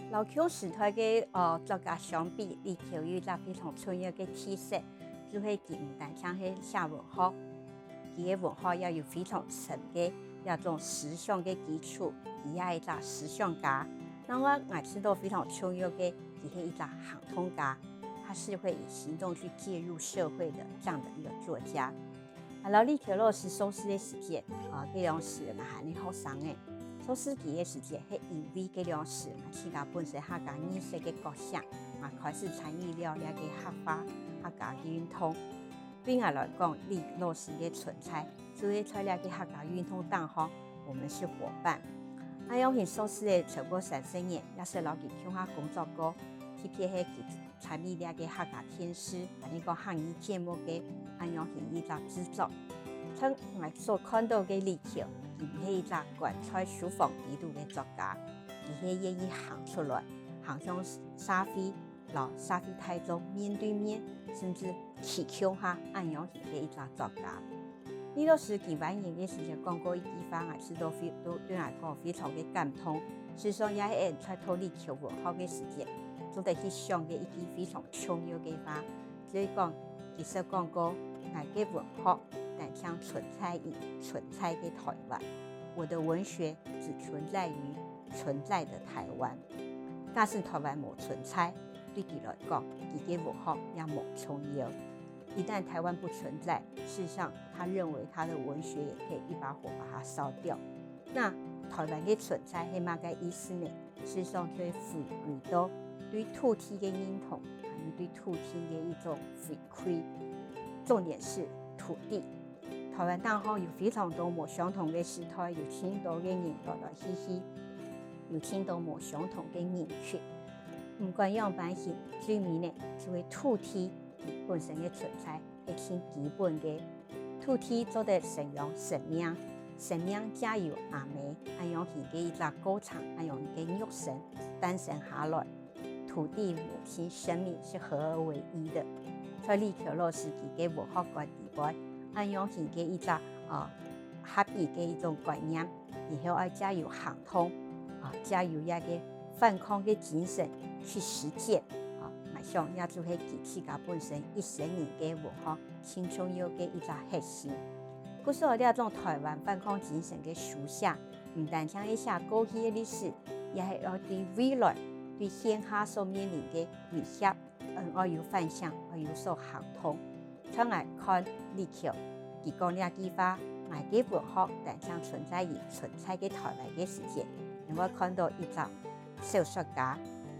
老邱时代嘅作家相比，李乔有一个非常重要嘅特色，就是佢唔但像係寫文學，佢嘅文學也有非常深嘅一種思想嘅基礎，佢也係一個思想家。那我知道非常重要嘅，佢係一個行動家，他是會以行動去介入社會的這樣的一個作家。老李喬老師所寫嘅時節，佢兩詩人係你學生嘅。所寫嘅時節係因為嗰兩詩人自家本身客家意識嘅覺醒，開始參與了呢個客家運動。對我來講，李老師嘅存在，就是在呢個客家運動當中，我們是夥伴。我有佢所寫嘅超過30年，也是老佢鄉下工作過，特別係佢參與呢個客家天師，呢個漢語節目嘅，有佢一個製作。從我所看到嘅李喬，佢係一個關在書房底度嘅作家，佢係願意行出來，行向社會，和社會大眾面對面，甚至祈求下安樣嘅一個作家。呢個是佢晚年嘅時候講過一句話，我知道都對我講非常嘅感動。事實上也係在討李喬文學嘅時節，做得去想嘅一句非常重要嘅話，所以講其實講過我嘅文學。但將存在於存在嘅台灣，我的文學只存在於存在的台灣。但是台灣冇存在，對佢來講，佢嘅文學也冇重要。一旦台灣不存在，事實上，他認為他的文學也可以一把火把它燒掉。那台灣嘅存在係乜嘅意思呢？事實上，佢回歸到對土地嘅認同，還有對土地嘅一種回饋。重點是土地。台灣當中有非常多冇相同嘅時代，有很多嘅人來來去去，有很多冇相同嘅人群。唔管樣板係最尾呢，就係土地本身嘅存在係挺基本嘅。土地做得成養生命，生命加有阿妹，安樣佢嘅一個過程，安樣佢嘅肉身誕生下來。土地母親生命是合而為一的。在李喬老師佢嘅文學觀底外。安樣佢嘅一個合意嘅一種觀念，然後要加有行動，加有一個反抗嘅精神去實踐，我想也就係佢自己本身一生年嘅文學很重要嘅一個核心。故所呢種台灣反抗精神嘅書寫，唔單止係寫過去嘅歷史，也係要對未來、對現下所面臨嘅威脅，要有反省，要有所行動。從我看李喬，佢講呢句話，我嘅文學但將存在於存在嘅台灣嘅世界。我看到一個小說家，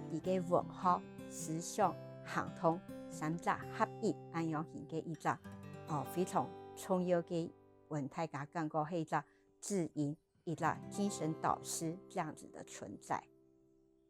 佢嘅文學、思想、行動三者合一，安樣型嘅一個非常重要嘅文大家感覺係一個指引、一個精神導師這樣子的存在。